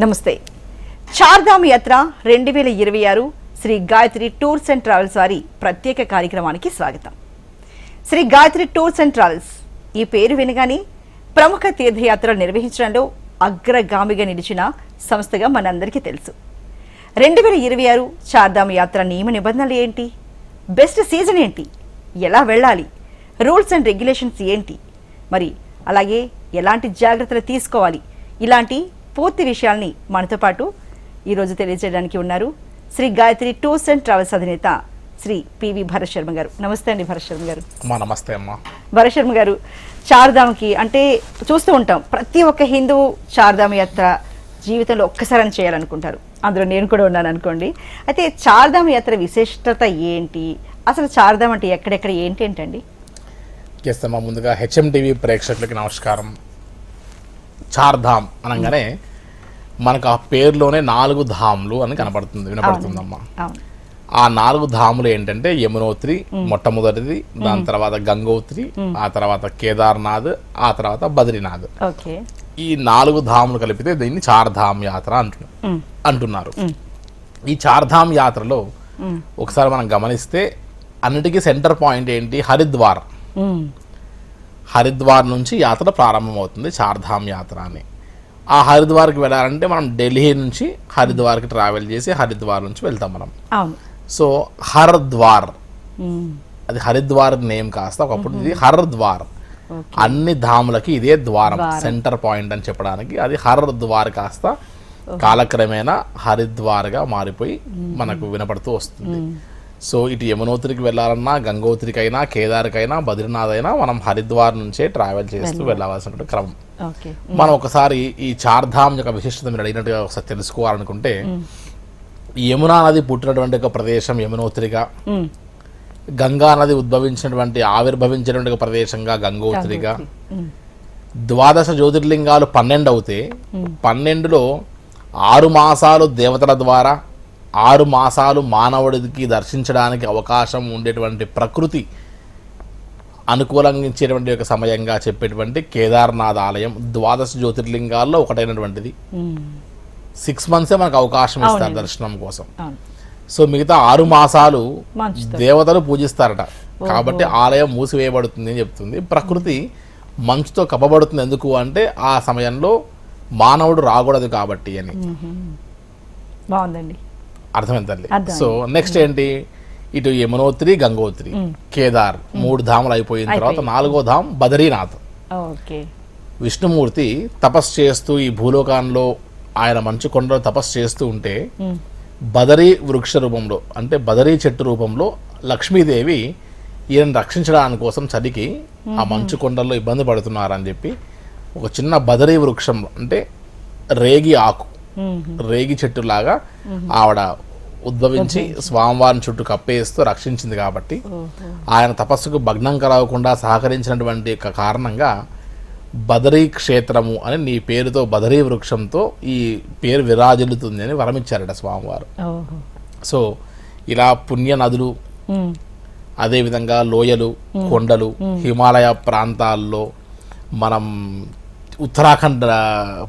నమస్తే. చార్ధామ్ యాత్ర 2026 Shri Gayatri tours and travels వారి ప్రత్యేక కార్యక్రమానికి స్వాగతం. Shri Gayatri tours and travels ఈ పేరు వినగానే ప్రముఖ తీర్థయాత్రలు నిర్వహించడంలో అగ్రగామిగా నిలిచిన సంస్థగా మనందరికీ తెలుసు. 2026 చార్ధామ్ యాత్ర నియమ నిబంధనలు ఏంటి, బెస్ట్ సీజన్ ఏంటి, ఎలా వెళ్ళాలి, రూల్స్ అండ్ రెగ్యులేషన్స్ ఏంటి, మరి అలాగే ఎలాంటి జాగ్రత్తలు తీసుకోవాలి, ఇలాంటి పూర్తి విషయాల్ని మనతో పాటు ఈరోజు తెలియజేయడానికి ఉన్నారు Shri Gayatri tours and travels అధినేత శ్రీ పివి భరత్ శర్మ గారు. నమస్తే అండి భరత్ శర్మ గారు. నమస్తే అమ్మా. భరత్ శర్మ గారు, చార్ధామ్కి అంటే చూస్తూ ఉంటాం, ప్రతి ఒక్క హిందువు చార్ధామ్ యాత్ర జీవితంలో ఒక్కసారి చేయాలనుకుంటారు. అందులో నేను కూడా ఉన్నాను అనుకోండి. అయితే చార్ధామ్ యాత్ర విశిష్టత ఏంటి, అసలు చార్ధామ్ అంటే ఎక్కడెక్కడ ఏంటండి? చేస్తామా. ముందుగా హెచ్ఎంటీవీ ప్రేక్షకులకి నమస్కారం. చార్ధామ్ అనగానే మనకు ఆ పేరులోనే 4 ధాములు అని వినపడుతుందమ్మా. ఆ 4 ధాములు ఏంటంటే యమునోత్రి మొట్టమొదటిది, దాని తర్వాత గంగోత్రి, ఆ తర్వాత కేదార్నాథ్, ఆ తర్వాత బద్రీనాథ్. ఈ 4 ధాములు కలిపితే దీన్ని చార్ధామ్ యాత్ర అంటున్నారు. ఈ చార్ధామ్ యాత్రలో ఒకసారి మనం గమనిస్తే అన్నిటికీ సెంటర్ పాయింట్ ఏంటి, హరిద్వార్. హరిద్వార్ నుంచి యాత్ర ప్రారంభమవుతుంది చార్ధామ్ యాత్ర అని. ఆ హరిద్వార్కి వెళ్ళాలంటే మనం ఢిల్లీ నుంచి హరిద్వార్కి ట్రావెల్ చేసి హరిద్వార్ నుంచి వెళ్తాం మనం. సో హరిద్వార్, అది హరిద్వార్ నేమ్ కాస్త ఒకప్పుడు ఇది హరిద్వార్. అన్ని ధాములకి ఇదే ద్వారం, సెంటర్ పాయింట్ అని చెప్పడానికి. అది హరిద్వార్ కాస్త కాలక్రమేణా హరిద్వార్గా మారిపోయి మనకు వినపడుతూ వస్తుంది. సో ఇటు యమునోత్రికి వెళ్ళాలన్నా, గంగోత్రికైనా, కేదార్కైనా, బద్రీనాథ్ అయినా మనం హరిద్వార్ నుంచే ట్రావెల్ చేస్తూ వెళ్ళవలసిన క్రమం. మనం ఒకసారి ఈ చార్ధామ్ యొక్క విశిష్టత మీరు అడిగినట్టుగా ఒకసారి తెలుసుకోవాలనుకుంటే, యమునా నది పుట్టినటువంటి ఒక ప్రదేశం యమునోత్రిగా, గంగా నది ఆవిర్భవించినటువంటి ఒక ప్రదేశంగా గంగోత్రిగా, 12 జ్యోతిర్లింగాలు 12 అవుతే 12లో 6 మాసాలు దేవతల ద్వారా, 6 మాసాలు మానవుడికి దర్శించడానికి అవకాశం ఉండేటువంటి ప్రకృతి అనుకూలంగా ఒక సమయంగా చెప్పేటువంటి కేదార్నాథ్ ఆలయం 12 జ్యోతిర్లింగాల్లో ఒకటైనటువంటిది. 6 మంత్సే మనకు అవకాశం ఇస్తారు దర్శనం కోసం. సో మిగతా 6 మాసాలు దేవతలు పూజిస్తారట. కాబట్టి ఆలయం మూసివేయబడుతుంది అని చెప్తుంది. ప్రకృతి మంచుతో కప్పబడుతుంది. ఎందుకు అంటే ఆ సమయంలో మానవుడు రాకూడదు కాబట్టి అని. బాగుందండి, అర్థమైంది తల్లి. సో నెక్స్ట్ ఏంటి, ఇటు యమునోత్రి, గంగోత్రి, కేదార్ 3 ధాములు అయిపోయిన తర్వాత 4వ ధామ్ బద్రీనాథ్. విష్ణుమూర్తి తపస్సు చేస్తూ ఈ భూలోకంలో ఆయన మంచు కొండలో తపస్సు చేస్తూ ఉంటే బదరీ వృక్ష రూపంలో, అంటే బదరీ చెట్టు రూపంలో లక్ష్మీదేవి ఈయన రక్షించడానికి కోసం చలికి ఆ మంచు కొండల్లో ఇబ్బంది పడుతున్నారని చెప్పి ఒక చిన్న బదరీ వృక్షం, అంటే రేగి ఆకు, రేగి చెట్టులాగా ఆవిడ ఉద్భవించి స్వామివారిని చుట్టూ కప్పేస్తూ రక్షించింది. కాబట్టి ఆయన తపస్సుకు భగ్నం కలగకుండా సహకరించినటువంటి కారణంగా బదరీ క్షేత్రము అని నీ పేరుతో, బదరీ వృక్షంతో ఈ పేరు విరాజిల్లుతుంది అని వరమిచ్చారట స్వామివారు. సో ఇలా పుణ్య నదులు, అదేవిధంగా లోయలు, కొండలు, హిమాలయ ప్రాంతాల్లో, మనం ఉత్తరాఖండ్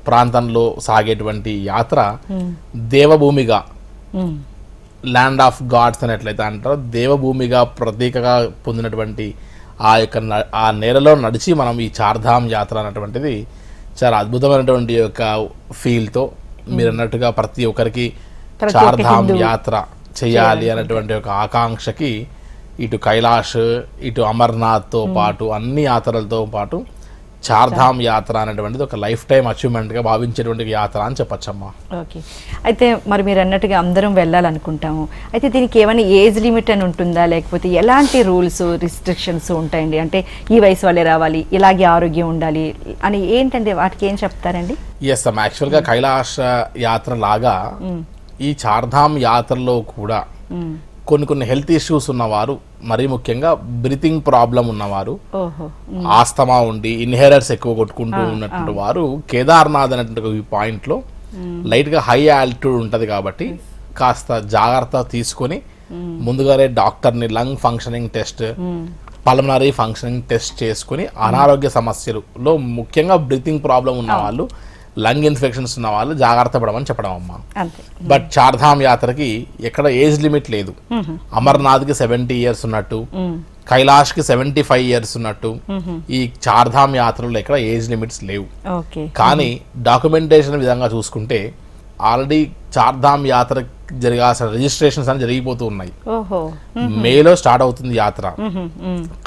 ప్రాంతంలో సాగేటువంటి యాత్ర దేవభూమిగా, ల్యాండ్ ఆఫ్ గాడ్స్ అని ఎట్లయితే అంటారో, దేవభూమిగా ప్రతీకగా పొందినటువంటి ఆ నేలలో నడిచి మనం ఈ చార్ధామ్ యాత్ర అన్నటువంటిది చాలా అద్భుతమైనటువంటి యొక్క ఫీల్తో, మీరు అన్నట్టుగా ప్రతి ఒక్కరికి చార్ధామ్ యాత్ర చేయాలి అనేటువంటి ఒక ఆకాంక్షకి ఇటు కైలాష్, ఇటు అమర్నాథ్తో పాటు అన్ని యాత్రలతో పాటు చార్ధామ్ యాత్ర అనేటువంటిది ఒక లైఫ్ టైం అచీవ్మెంట్గా భావించేటువంటి యాత్ర అని చెప్పచ్చమ్మా. ఓకే. అయితే మరి మీరు అన్నట్టుగా అందరం వెళ్ళాలనుకుంటాము. అయితే దీనికి ఏమైనా ఏజ్ లిమిట్ అని ఉంటుందా, లేకపోతే ఎలాంటి రూల్స్, రిస్ట్రిక్షన్స్ ఉంటాయండి? అంటే ఈ వయసు వాళ్ళే రావాలి, ఇలాగే ఆరోగ్యం ఉండాలి అని ఏంటంటే వాటికి ఏం చెప్తారండి? ఎస్ అమ్మా, యాక్చువల్గా కైలాష్ యాత్ర లాగా ఈ చార్ధామ్ యాత్రలో కూడా కొన్ని హెల్త్ ఇష్యూస్ ఉన్నవారు, మరీ ముఖ్యంగా బ్రీతింగ్ ప్రాబ్లం ఉన్నవారు, ఆస్తమా ఉండి ఇన్హేలర్స్ ఎక్కువ కొట్టుకుంటూ ఉన్నటువంటి వారు కేదార్నాథ్ అనేటువంటి పాయింట్లో లైట్గా హై ఆల్టిట్యూడ్ ఉంటుంది కాబట్టి కాస్త జాగ్రత్త తీసుకొని ముందుగానే డాక్టర్ని lung functioning test, pulmonary functioning test చేసుకుని అనారోగ్య సమస్యలలో ముఖ్యంగా బ్రీతింగ్ ప్రాబ్లం ఉన్న వాళ్ళు లంగ్ ఇన్ఫెక్షన్స్ ఉన్న వాళ్ళు జాగ్రత్త పడమని చెప్పడం అమ్మా. అంతే. బట్ చార్ధామ్ యాత్రకి ఎక్కడ ఏజ్ లిమిట్ లేదు. అమర్నాథ్కి 70 years ఉన్నట్టు, కైలాష్కి 75 years ఉన్నట్టు, ఈ చార్ధామ్ యాత్రలో ఎక్కడ ఏజ్ లిమిట్స్ లేవు. ఓకే. కానీ డాక్యుమెంటేషన్ విధంగా చూసుకుంటే ఆల్రెడీ చార్ధామ్ యాత్ర జరగాల్సిన రిజిస్ట్రేషన్స్ అని జరిగిపోతూ ఉన్నాయి. ఓహో. మేలో స్టార్ట్ అవుతుంది యాత్ర.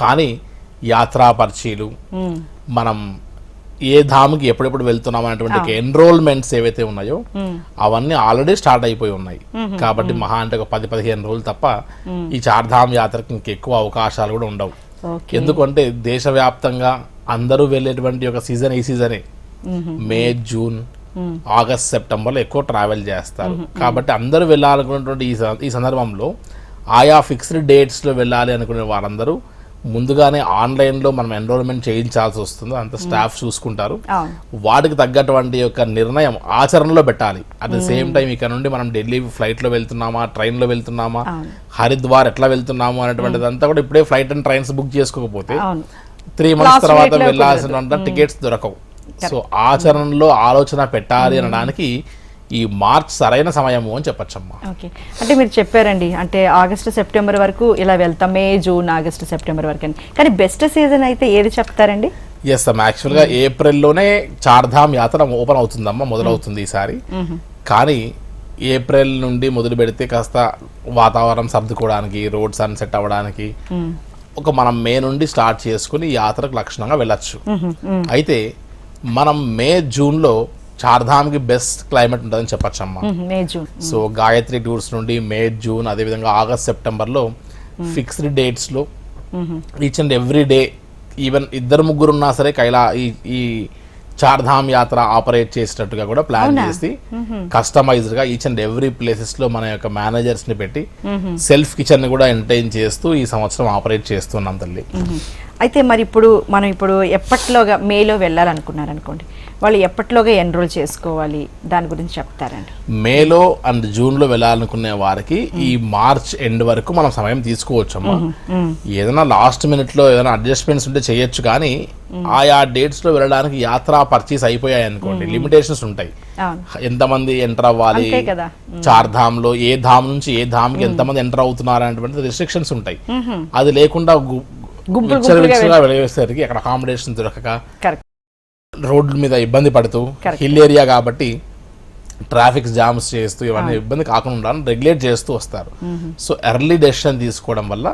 కానీ యాత్రా పర్చీలు, మనం ఏ ధామ్కి ఎప్పుడెప్పుడు వెళ్తున్నాం అనేటువంటి ఎన్రోల్మెంట్స్ ఏవైతే ఉన్నాయో అవన్నీ ఆల్రెడీ స్టార్ట్ అయిపోయి ఉన్నాయి. కాబట్టి మహా అంటే ఒక 10-15 రోజులు తప్ప ఈ చార్ధామ్ యాత్రకి ఇంకెక్కువ అవకాశాలు కూడా ఉండవు. ఎందుకంటే దేశవ్యాప్తంగా అందరూ వెళ్ళేటువంటి ఒక సీజన్ ఈ సీజనే. మే, జూన్, ఆగస్ట్, సెప్టెంబర్లో ఎక్కువ ట్రావెల్ చేస్తారు. కాబట్టి అందరూ వెళ్ళాలనుకున్నటువంటి ఈ సందర్భంలో ఆయా ఫిక్స్డ్ డేట్స్లో వెళ్ళాలి అనుకునే వారందరూ ముందుగానే ఆన్లైన్లో మనం ఎన్రోల్మెంట్ చేయించాల్సి వస్తుంది. అంత స్టాఫ్ చూసుకుంటారు. వాటికి తగ్గటువంటి యొక్క నిర్ణయం ఆచరణలో పెట్టాలి. అట్ ద సేమ్ టైం ఇక్కడ నుండి మనం ఢిల్లీ ఫ్లైట్లో వెళ్తున్నామా, ట్రైన్లో వెళ్తున్నామా, హరిద్వార్ ఎట్లా వెళ్తున్నాము అనేటువంటిది అంతా కూడా ఇప్పుడే ఫ్లైట్ అండ్ ట్రైన్స్ బుక్ చేసుకోకపోతే 3 months తర్వాత వెళ్ళాల్సిన టికెట్స్ దొరకవు. సో ఆచరణలో ఆలోచన పెట్టాలి అనడానికి ఈ మార్చ్ సరైన సమయము అని చెప్పచ్చమ్మా. ఓకే. అంటే మీరు చెప్పారండి, అంటే ఆగస్టు సెప్టెంబర్ వరకు ఇలా వెళ్తాం, మే, జూన్, ఆగస్టు, సెప్టెంబర్ వరకు అని. కానీ బెస్ట్ సీజన్ అయితే ఏది చెప్తారండి? ఎస్ అమ్మా, యాక్చువల్గా ఏప్రిల్లోనే చార్ధామ్ యాత్ర ఓపెన్ అవుతుందమ్మా, మొదలవుతుంది ఈసారి. కానీ ఏప్రిల్ నుండి మొదలు పెడితే కాస్త వాతావరణం సర్దుకోవడానికి, రోడ్స్ అన్ని సెట్ అవ్వడానికి ఒక మనం మే నుండి స్టార్ట్ చేసుకుని యాత్రకు లక్షణంగా వెళ్ళచ్చు. అయితే మనం మే, జూన్లో చార్ధామ్కి బెస్ట్ క్లైమేట్ ఉంటుందని చెప్పచ్చమ్మా. సో గాయత్రి టూర్స్ నుండి మే, జూన్, అదేవిధంగా ఆగస్ట్, సెప్టెంబర్లో ఫిక్స్డ్ డేట్స్లో each and every day, even 2-3 ఉన్నా సరే ఈ చార్ధామ్ యాత్ర ఆపరేట్ చేసేటట్టుగా కూడా ప్లాన్ చేసి కస్టమైజ్డ్గా ఈచ్ అండ్ ఎవ్రీ ప్లేసెస్లో మన యొక్క మేనేజర్స్ని పెట్టి సెల్ఫ్ కిచెన్ కూడా ఎంటైన్ చేస్తూ ఈ సంవత్సరం ఆపరేట్ చేస్తున్నాం తల్లి. అయితే మరి మనం ఇప్పుడు ఎప్పట్లోగా మేలో వెళ్ళాలనుకున్నారనుకోండి, వాళ్ళు ఎప్పట్లోగా ఎన్రోల్ చేసుకోవాలి, దాని గురించి చెప్తారండి. మేలో అండ్ జూన్లో వెళ్ళాలనుకునే వారికి ఈ మార్చ్ ఎండ్ వరకు మనం సమయం తీసుకోవచ్చు అమ్మా. ఏదైనా లాస్ట్ మినిట్లో ఏదైనా అడ్జస్ట్మెంట్స్ ఉంటే చేయొచ్చు. కానీ ఆయా డేట్స్లో వెళ్ళడానికి యాత్రా పర్చేస్ అయిపోయాయి అనుకోండి, లిమిటేషన్స్ ఉంటాయి. ఎంతమంది ఎంటర్ అవ్వాలి, చార్ధామ్లో ఏ ధామ్ నుంచి ఏ ధామ్కి ఎంతమంది ఎంటర్ అవుతున్నారు అనేటువంటి రిస్ట్రిక్షన్స్ ఉంటాయి. అది లేకుండా వెళ్ళేసరికి అక్కడ అకామిడేషన్ దొరకక రోడ్ల మీద ఇబ్బంది పడుతూ, హిల్ ఏరియా కాబట్టి ట్రాఫిక్ జామ్స్ చేస్తూ ఇవన్నీ ఇబ్బంది కాకుండా రెగ్యులేట్ చేస్తూ వస్తారు. సో ఎర్లీ డెసిషన్ తీసుకోవడం వల్ల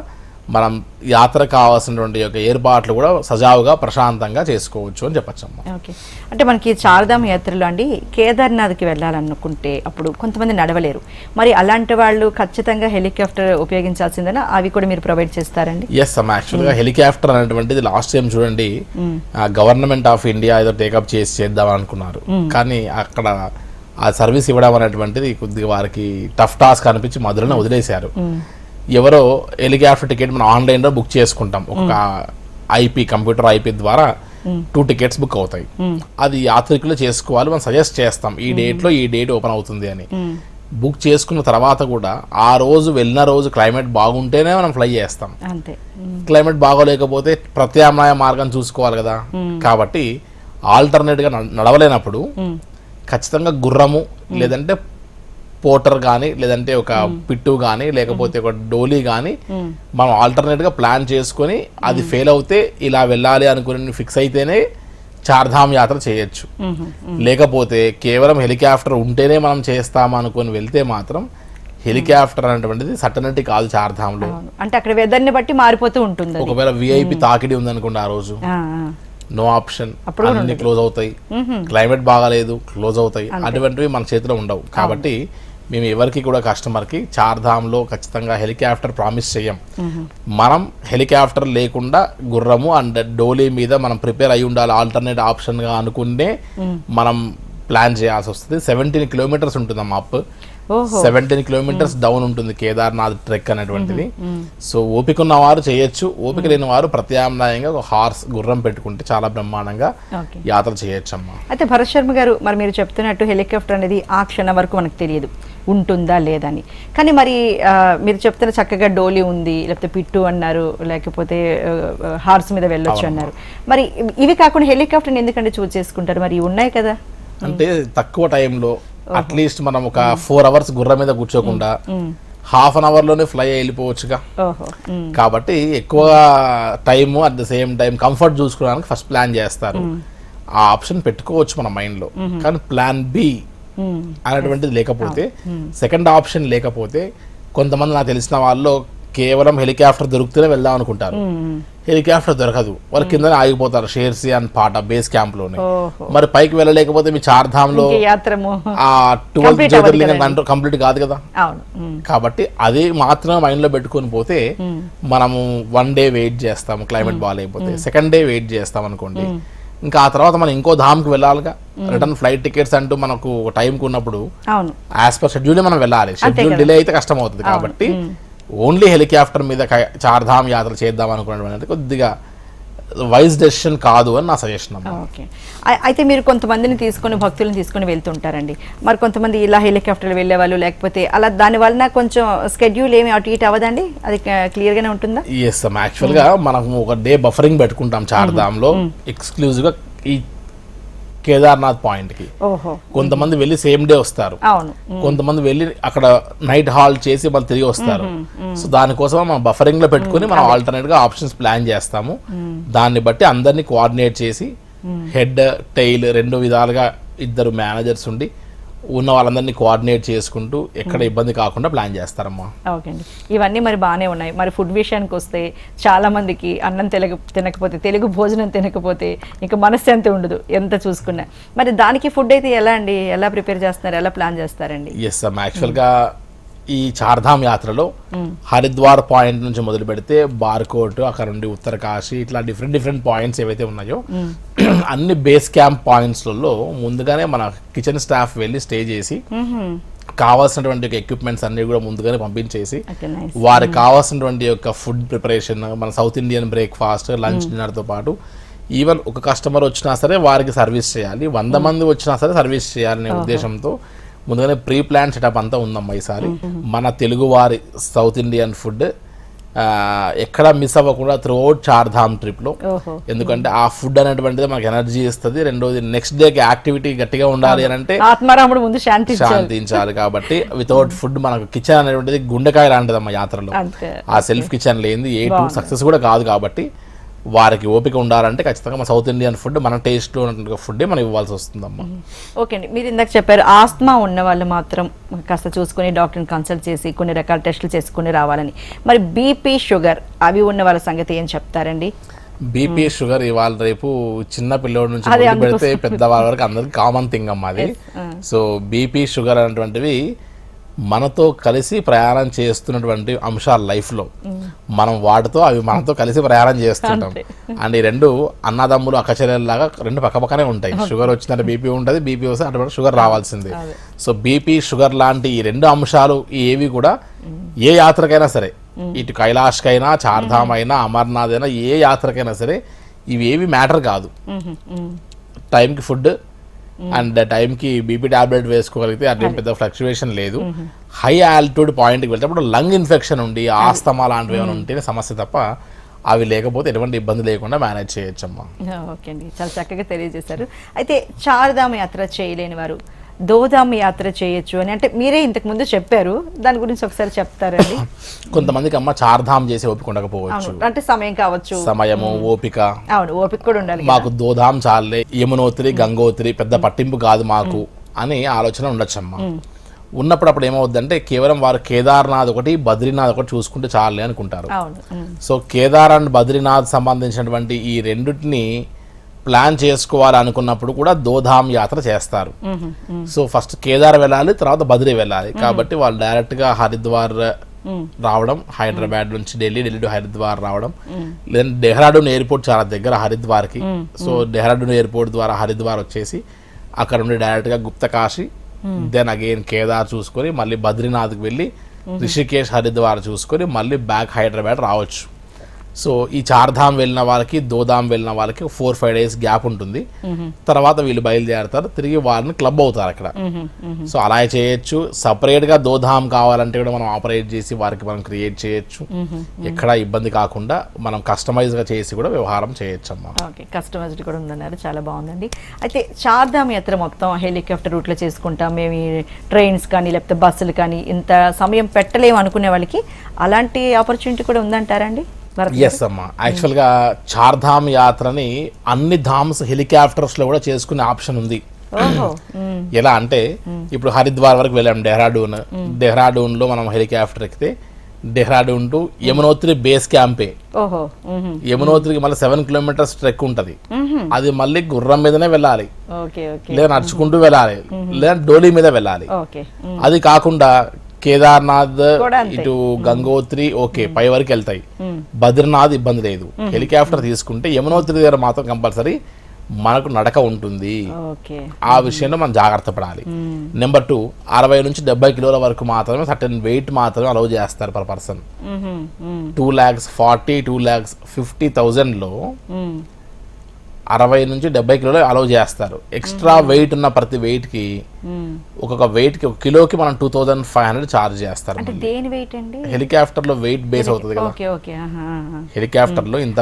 మనం యాత్ర కావాల్సినటువంటి యొక్క ఏర్పాట్లు కూడా సజావుగా ప్రశాంతంగా చేసుకోవచ్చు అని చెప్పచ్చమ్మా. ఓకే. అంటే మనకి చార్ధామ్ యాత్రలో అండి కేదార్నాథ్కి వెళ్ళాలనుకుంటే అప్పుడు కొంతమంది నడవలేరు, మరి అలాంటి వాళ్ళు ఖచ్చితంగా హెలికాప్టర్ ఉపయోగించాల్సిందేనా? అవి కూడా మీరు ప్రొవైడ్ చేస్తారండి? ఎస్ అమ్మా, యాక్చువల్గా హెలికాప్టర్ అనేటువంటిది లాస్ట్ టైం చూడండి గవర్నమెంట్ ఆఫ్ ఇండియా ఏదో టేకప్ చేద్దాం అనుకున్నారు. కానీ అక్కడ ఆ సర్వీస్ ఇవ్వడం అనేటువంటిది కొద్దిగా వారికి టఫ్ టాస్క్ అనిపించి మధ్యలోనే వదిలేశారు. ఎవరో హెలికాప్టర్ టికెట్ మనం ఆన్లైన్లో బుక్ చేసుకుంటాం, ఒక కంప్యూటర్ ఐపీ ద్వారా 2 tickets బుక్ అవుతాయి. అది యాత్రికులు చేసుకోవాలి, మనం సజెస్ట్ చేస్తాం ఈ డేట్లో ఈ డేట్ ఓపెన్ అవుతుంది అని. బుక్ చేసుకున్న తర్వాత కూడా ఆ రోజు వెళ్ళిన రోజు క్లైమేట్ బాగుంటేనే మనం ఫ్లై చేస్తాం. క్లైమేట్ బాగోలేకపోతే ప్రత్యామ్నాయ మార్గం చూసుకోవాలి కదా. కాబట్టి ఆల్టర్నేట్గా నడవలేనప్పుడు ఖచ్చితంగా గుర్రము, లేదంటే పోటర్ కానీ, లేదంటే ఒక పిట్టు కానీ, లేకపోతే ఒక డోలీ కానీ మనం ఆల్టర్నేట్గా ప్లాన్ చేసుకొని అది ఫెయిల్ అవుతే ఇలా వెళ్ళాలి అనుకుని ఫిక్స్ అయితేనే చార్ధామ్ యాత్ర చేయొచ్చు. లేకపోతే కేవలం హెలికాప్టర్ ఉంటేనే మనం చేస్తాం అనుకుని వెళ్తే మాత్రం హెలికాప్టర్ అనేటువంటిది సర్టనిటీ కాదు చార్ధామ్లో. అంటే అక్కడ వెదర్ని బట్టి మారిపోతూ ఉంటుంది. ఒకవేళ విఐపి తాకిడి ఉందనుకోండి ఆ రోజు నో ఆప్షన్, అన్ని క్లోజ్ అవుతాయి. క్లైమేట్ బాగాలేదు, క్లోజ్ అవుతాయి. అటువంటివి మన చేతిలో ఉండవు. కాబట్టి మేము ఎవరికి కూడా కస్టమర్కి చార్ధామ్లో ఖచ్చితంగా హెలికాప్టర్ ప్రామిస్ చేయం. మనం హెలికాప్టర్ లేకుండా గుర్రము అండ్ డోలీ మీద మనం ప్రిపేర్ అయి ఉండాలి ఆల్టర్నేట్ ఆప్షన్గా అనుకునే మనం ప్లాన్ చేయాల్సి వస్తుంది. 17 kilometers ఉంటుందమ్మా అప్, 17 kilometers డౌన్ ఉంటుంది కేదార్నాథ్ ట్రెక్ అనేటువంటిది. సో ఓపిక ఉన్న వారు చేయొచ్చు, ఓపిక లేని వారు ప్రత్యామ్నాయంగా ఒక హార్స్, గుర్రం పెట్టుకుంటే చాలా బ్రహ్మాండంగా యాత్ర చేయొచ్చు అమ్మా. అయితే భరత్ శర్మ గారు, మరి మీరు చెప్తున్నట్టు హెలికాప్టర్ అనేది ఆ క్షణం వరకు మనకు తెలియదు ఉంటుందా లేదని. కానీ మరి మీరు చెప్తున్న చక్కగా డోలీ ఉంది, లేకపోతే పిట్టు అన్నారు, లేకపోతే హార్స్ మీద వెళ్ళొచ్చు అన్నారు. మరి ఇవి కాకుండా హెలికాప్టర్ని ఎందుకంటే చూస్ చేసుకుంటారు? మరి ఉన్నాయి కదా. అంటే తక్కువ టైంలో అట్లీస్ట్ మనం ఒక 4 hours గుర్రం మీద కూర్చోకుండా హాఫ్ అన్ అవర్లోనే ఫ్లై వెళ్ళిపోవచ్చుగా. కాబట్టి ఎక్కువ time at the same time comfort చూసుకోవడానికి ఫస్ట్ ప్లాన్ చేస్తారు. ఆ ఆప్షన్ పెట్టుకోవచ్చు మన మైండ్లో. కానీ ప్లాన్ బి అనేటువంటిది లేకపోతే, సెకండ్ ఆప్షన్ లేకపోతే, కొంతమంది నాకు తెలిసిన వాళ్ళు కేవలం హెలికాప్టర్ దొరికితేనే వెళ్దాం అనుకుంటారు. హెలికాప్టర్ దొరకదు, వాళ్ళు కిందనే ఆగిపోతారు షేర్సీ అండ్ పాట బేస్ క్యాంప్ లోనే. మరి పైకి వెళ్ళలేకపోతే మీ చార్ధామ్ లో ఆ 12 జ్యోతిర్లింగం కంప్లీట్ కాదు కదా. కాబట్టి అది మాత్రం మైండ్ లో పెట్టుకొని పోతే మనము 1 day వెయిట్ చేస్తాము క్లైమేట్ బాగాలేకపోతే, సెకండ్ డే వెయిట్ చేస్తాం అనుకోండి, ఇంకా ఆ తర్వాత మనం ఇంకో ధామ్కి వెళ్ళాలిగా. రిటర్న్ ఫ్లైట్ టికెట్స్ అంటూ మనకు టైంకి ఉన్నప్పుడు యాజ్ పర్ షెడ్యూల్ మనం వెళ్ళాలి. షెడ్యూల్ డిలే అయితే కష్టం అవుతుంది. కాబట్టి ఓన్లీ హెలికాప్టర్ మీద చార్ధామ్ యాత్ర చేద్దాం అనుకున్నటువంటి కొద్దిగా వైజ్ డెసిషన్ కాదు అని నా సజెషన్ అమ్మా. ఓకే, అయితే మీరు కొంతమందిని తీసుకొని భక్తులను తీసుకొని వెళ్తుంటారండి. మరి కొంతమంది ఇలా హెలికాప్టర్లు వెళ్ళే వాళ్ళు, లేకపోతే అలా దాని వలన కొంచెం స్కెడ్యూల్ ఏమి అటు ఇటు అవ్వదండి? అది క్లియర్ గానే ఉంటుందా? ఎస్ అమ్మా, యాక్చువల్ గా మనం ఒక డే బఫరింగ్ పెట్టుకుంటాం చార్ధామ్ లో ఎక్స్క్లూజివ్ గా ఈ కేదార్నాథ్ పాయింట్ కి. కొంతమంది వెళ్ళి సేమ్ డే వస్తారు, కొంతమంది వెళ్ళి అక్కడ నైట్ హాల్ట్ చేసి మళ్ళీ తిరిగి వస్తారు. సో దానికోసం మనం బఫరింగ్ లో పెట్టుకుని మనం ఆల్టర్నేట్ గా ఆప్షన్స్ ప్లాన్ చేస్తాము. దాన్ని బట్టి అందరినీ కోఆర్డినేట్ చేసి హెడ్ టెయిల్ 2 విధాలుగా 2 మేనేజర్స్ ఉండి ఉన్న వాళ్ళందరినీ కోఆర్డినేట్ చేసుకుంటూ ఎక్కడ ఇబ్బంది కాకుండా ప్లాన్ చేస్తారమ్మా. ఓకే అండి, ఇవన్నీ మరి బాగానే ఉన్నాయి. మరి ఫుడ్ విషయానికి వస్తే చాలా మందికి అన్నం తినకపోతే, తెలుగు భోజనం తినకపోతే ఇంకా మనశ్శాంతి ఉండదు ఎంత చూసుకున్నా. మరి దానికి ఫుడ్ అయితే ఎలా అండి, ఎలా ప్రిపేర్ చేస్తున్నారు, ఎలా ప్లాన్ చేస్తారండి? ఎస్ అమ్మా, యాక్చువల్గా ఈ చార్ధామ్ యాత్రలో హరిద్వార్ పాయింట్ నుంచి మొదలు పెడితే బార్కోట్, అక్కడ నుండి ఉత్తరకాశీ, ఇట్లా డిఫరెంట్ పాయింట్స్ ఏవైతే ఉన్నాయో అన్ని బేస్ క్యాంప్ పాయింట్స్లలో ముందుగానే మన కిచెన్ స్టాఫ్ వెళ్ళి స్టే చేసి కావాల్సినటువంటి ఎక్విప్మెంట్స్ అన్ని కూడా ముందుగానే పంపించేసి వారికి కావాల్సినటువంటి యొక్క ఫుడ్ ప్రిపరేషన్, మన సౌత్ ఇండియన్ బ్రేక్ఫాస్ట్, లంచ్, డిన్నర్తో పాటు ఈవెన్ ఒక కస్టమర్ వచ్చినా సరే వారికి సర్వీస్ చేయాలి, 100 మంది వచ్చినా సరే సర్వీస్ చేయాలనే ఉద్దేశంతో ముందుగానే ప్రీ ప్లాన్ సెటప్ అంతా ఉందమ్మా. ఈసారి మన తెలుగు వారి సౌత్ ఇండియన్ ఫుడ్ ఎక్కడ మిస్ అవ్వకుండా త్రూ అవుట్ చార్ధామ్ ట్రిప్ లో. ఎందుకంటే ఆ ఫుడ్ అనేటువంటిది మనకు ఎనర్జీ ఇస్తుంది. రెండోది నెక్స్ట్ డేకి యాక్టివిటీ గట్టిగా ఉండాలి అని అంటే ఆత్మారాముడు ముందు శాంతించాలి. కాబట్టి వితౌట్ ఫుడ్ మనకు కిచెన్ అనేటువంటిది గుండెకాయ లాంటిదమ్మా యాత్రలో. ఆ సెల్ఫ్ కిచెన్ లేనిది ఏ టూర్ సక్సెస్ కూడా కాదు. కాబట్టి వారికి ఓపిక ఉండాలంటే ఖచ్చితంగా మన సౌత్ ఇండియన్ ఫుడ్, మన టేస్ట్ ఉన్నటువంటి ఫుడ్డే మనం ఇవ్వాల్సి వస్తుందమ్మా. ఓకే అండి, మీరు ఇందాక చెప్పారు ఆస్మా ఉన్న వాళ్ళు మాత్రం కాస్త చూసుకుని డాక్టర్ని కన్సల్ట్ చేసి కొన్ని రకాల టెస్టులు చేసుకుని రావాలని. మరి బీపీ, షుగర్ అవి ఉన్న వాళ్ళ సంగతి ఏం చెప్తారండి? బీపీ, షుగర్ ఇవాళ రేపు చిన్న పిల్లోడి నుంచి మొదలు పెడితే పెద్దవాళ్ళ వరకు అందరికి కామన్ థింగ్ అమ్మా అది. సో బీపీ, షుగర్ అనేటువంటివి మనతో కలిసి ప్రయాణం చేస్తున్నటువంటి అంశాలు లైఫ్లో. మనం వాటితో అవి మనతో కలిసి ప్రయాణం చేస్తుంటాం. అండ్ ఈ 2 అన్నదమ్ములు అక్కచెల్లెల్లాగా 2 పక్కపక్కనే ఉంటాయి. షుగర్ వచ్చిందంటే బీపీ ఉంటుంది, బీపీ వస్తే అటువంటి షుగర్ రావాల్సిందే. సో బీపీ, షుగర్ లాంటి ఈ 2 అంశాలు ఏవి కూడా ఏ యాత్రకైనా సరే, ఇటు కైలాష్కైనా, చార్ధామ్ అయినా, అమర్నాథ్ అయినా, ఏ యాత్రకైనా సరే ఇవి ఏవి మ్యాటర్ కాదు. టైంకి ఫుడ్ అండ్ టైంకి బీపీ టాబ్లెట్ వేసుకోగలిగితే అదేం పెద్ద ఫ్లక్చువేషన్ లేదు. హై ఆల్టిట్యూడ్ పాయింట్కి వెళ్తే లంగ్ ఇన్ఫెక్షన్ ఉండి ఆస్తమా లాంటివి ఏమైనా ఉంటేనే సమస్య తప్ప అవి లేకపోతే ఎటువంటి ఇబ్బంది లేకుండా మేనేజ్ చేయొచ్చమ్మా. ఓకే అండి, చాలా చక్కగా తెలియజేశారు. అయితే చార్ధామ్ యాత్ర చేయలేని వారు దోధామ్ యాత్ర చేయొచ్చు అని అంటే మీరే ఇంతకు ముందు చెప్పారు, దాని గురించి ఒకసారి చెప్తారండి? కొంతమందికి అమ్మ చార్ధామ్ చేసే ఓపిక ఉండకపోవచ్చు, అంటే సమయం కావచ్చు, సమయము, ఓపిక. అవును, ఓపిక కూడా ఉండాలి. మాకు దోధామ్ చాలే, యమునోత్రి, గంగోత్రి పెద్ద పట్టింపు కాదు మాకు అని ఆలోచన ఉండొచ్చమ్మా. ఉన్నప్పుడు అప్పుడు ఏమవుద్దంటే కేవలం వారు కేదార్నాథ్ ఒకటి, బద్రీనాథ్ ఒకటి చూసుకుంటే చాలే అనుకుంటారు. సో కేదార్ అండ్ బద్రీనాథ్ సంబంధించినటువంటి ఈ రెండింటిని ప్లాన్ చేసుకోవాలి అనుకున్నప్పుడు కూడా దోధామ్ యాత్ర చేస్తారు. సో ఫస్ట్ కేదార్ వెళ్ళాలి, తర్వాత బద్రీ వెళ్ళాలి. కాబట్టి వాళ్ళు డైరెక్ట్గా హరిద్వార్ రావడం, హైదరాబాద్ నుంచి ఢిల్లీ టు హరిద్వార్ రావడం, లేదంటే డెహ్రాడూన్ ఎయిర్పోర్ట్ చాలా దగ్గర హరిద్వార్కి. సో డెహ్రాడూన్ ఎయిర్పోర్ట్ ద్వారా హరిద్వార్ వచ్చేసి అక్కడ నుండి డైరెక్ట్గా గుప్తకాశీ, దెన్ అగైన్ కేదార్ చూసుకొని మళ్ళీ బద్రీనాథ్కి వెళ్ళి రిషికేశ్, హరిద్వార్ చూసుకొని మళ్ళీ బ్యాక్ హైదరాబాద్ రావచ్చు. సో ఈ చార్ధామ్ వెళ్ళిన వాళ్ళకి దోధామ్ వెళ్ళిన వాళ్ళకి 4-5 డేస్ గ్యాప్ ఉంటుంది. తర్వాత వీళ్ళు బయలుదేరతారు, తిరిగి వాళ్ళని క్లబ్ అవుతారు అక్కడ. సో అలా చేయొచ్చు. సపరేట్ గా దోధామ్ కావాలంటే కూడా మనం ఆపరేట్ చేసి వారికి మనం క్రియేట్ చేయొచ్చు. ఎక్కడ ఇబ్బంది కాకుండా మనం కస్టమైజ్ గా చేసి కూడా వ్యవహారం చేయొచ్చు అమ్మా. ఓకే, కస్టమైజ్డ్ కూడా ఉందన్నారు, చాలా బాగుందండి. అయితే చార్ధామ్ యాత్ర మొత్తం హెలికాప్టర్ రూట్లో చేసుకుంటాం మేము, ట్రైన్స్ కానీ లేకపోతే బస్సులు కానీ ఇంత సమయం పెట్టలేము అనుకునే వాళ్ళకి అలాంటి ఆపర్చునిటీ కూడా ఉందంటారండి? ఎస్ అమ్మా, యాక్చువల్గా చార్ధామ్ యాత్రని అన్ని ధామ్స్ హెలికాప్టర్స్ లో కూడా చేసుకునే ఆప్షన్ ఉంది. ఎలా అంటే ఇప్పుడు హరిద్వార్ వరకు వెళ్ళాం, డెహ్రాడూన్ లో మనం హెలికాప్టర్ ఎక్కితే డెహ్రాడూన్ టు యమునోత్రి బేస్ క్యాంపే. యమునోత్రికి మళ్ళీ 7 కిలోమీటర్స్ ట్రెక్ ఉంటది. అది మళ్ళీ గుర్రం మీదనే వెళ్ళాలి, లేదా నడుచుకుంటూ వెళ్ళాలి, లేదా డోలీ మీద వెళ్ళాలి. అది కాకుండా కేదార్నాథ్ ఇటు గంగోత్రి ఓకే పై వరకు వెళ్తాయి. బద్రీనాథ్ ఇబ్బంది లేదు. హెలికాప్టర్ తీసుకుంటే యమునోత్రి దగ్గర మాత్రం కంపల్సరీ మనకు నడక ఉంటుంది. ఆ విషయంలో మనం జాగ్రత్త పడాలి. నెంబర్ 2, 60 నుంచి 70 కిలోల వరకు మాత్రమే సర్టెన్ వెయిట్ మాత్రమే అలౌ చేస్తారు పర్ పర్సన్. 2,40,000 2,50,000 లో 60 నుంచి 70 కిలోలు అలౌ చేస్తారు. ఎక్స్ట్రా వెయిట్ ఉన్న ప్రతి వెయిట్ కి ఒక్కొక్క వెయిట్ కి 1 కిలోకి మనం 2,500 చార్జ్ చేస్తారు. హెలికాప్టర్ లో వెయిట్ బేస్ అవుతుంది కదా, హెలికాప్టర్ లో ఇంత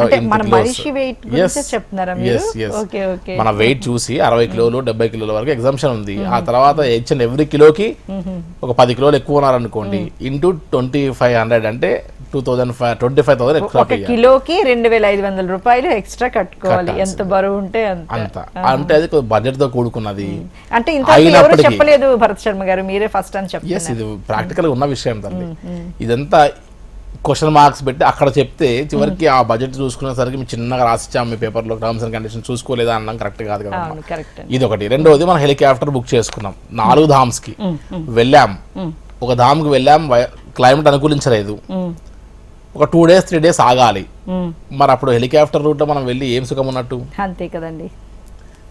మన వెయిట్ చూసి 60 కిలోలు 70 కిలోల వరకు ఎగ్జామ్షన్ ఉంది. ఆ తర్వాత ఎవ్రీ కిలోకి ఒక 10 కిలోలు ఎక్కువ ఉన్నారనుకోండి, ఇంటూ 2,500 అంటే 25,000 ఎక్స్ట్రా. కిలోకి 2,500 రూపాయలు ఎక్స్ట్రా కట్టుకోవాలి. ఎంత బరువు ఉంటే అంత. అంటే అది బడ్జెట్ తో కూడుకున్నది. అంటే చెప్పలేదు భరత్ శర్మ గారు, మీరే ఫస్ట్ అని చెప్పారు. ఇది ప్రాక్టికల్ గా ఉన్న విషయం తల్లి. ఇదంతా క్వశ్చన్ మార్క్స్ పెట్టి అక్కడ చెప్తే చివరికి ఆ బడ్జెట్ చూసుకునేసరికి మేము చిన్నగా రాసిచ్చాము మీ పేపర్లో, టర్మ్స్ అండ్ కండిషన్స్ చూసుకోలేదా అన్నాం, కరెక్ట్ కాదు కదా. ఇది ఒకటి. రెండోది మనం హెలికాప్టర్ బుక్ చేసుకున్నాం, 4 ధామ్స్ కి వెళ్ళాం. ఒక ధామ్ కి వెళ్ళాం, క్లైమేట్ అనుకూలించలేదు, ఒక 2 days 3 days ఆగాలి. మరి అప్పుడు హెలికాప్టర్ రూట్ లో మనం వెళ్ళి ఏం సుఖం ఉన్నట్టు? అంతే కదండి.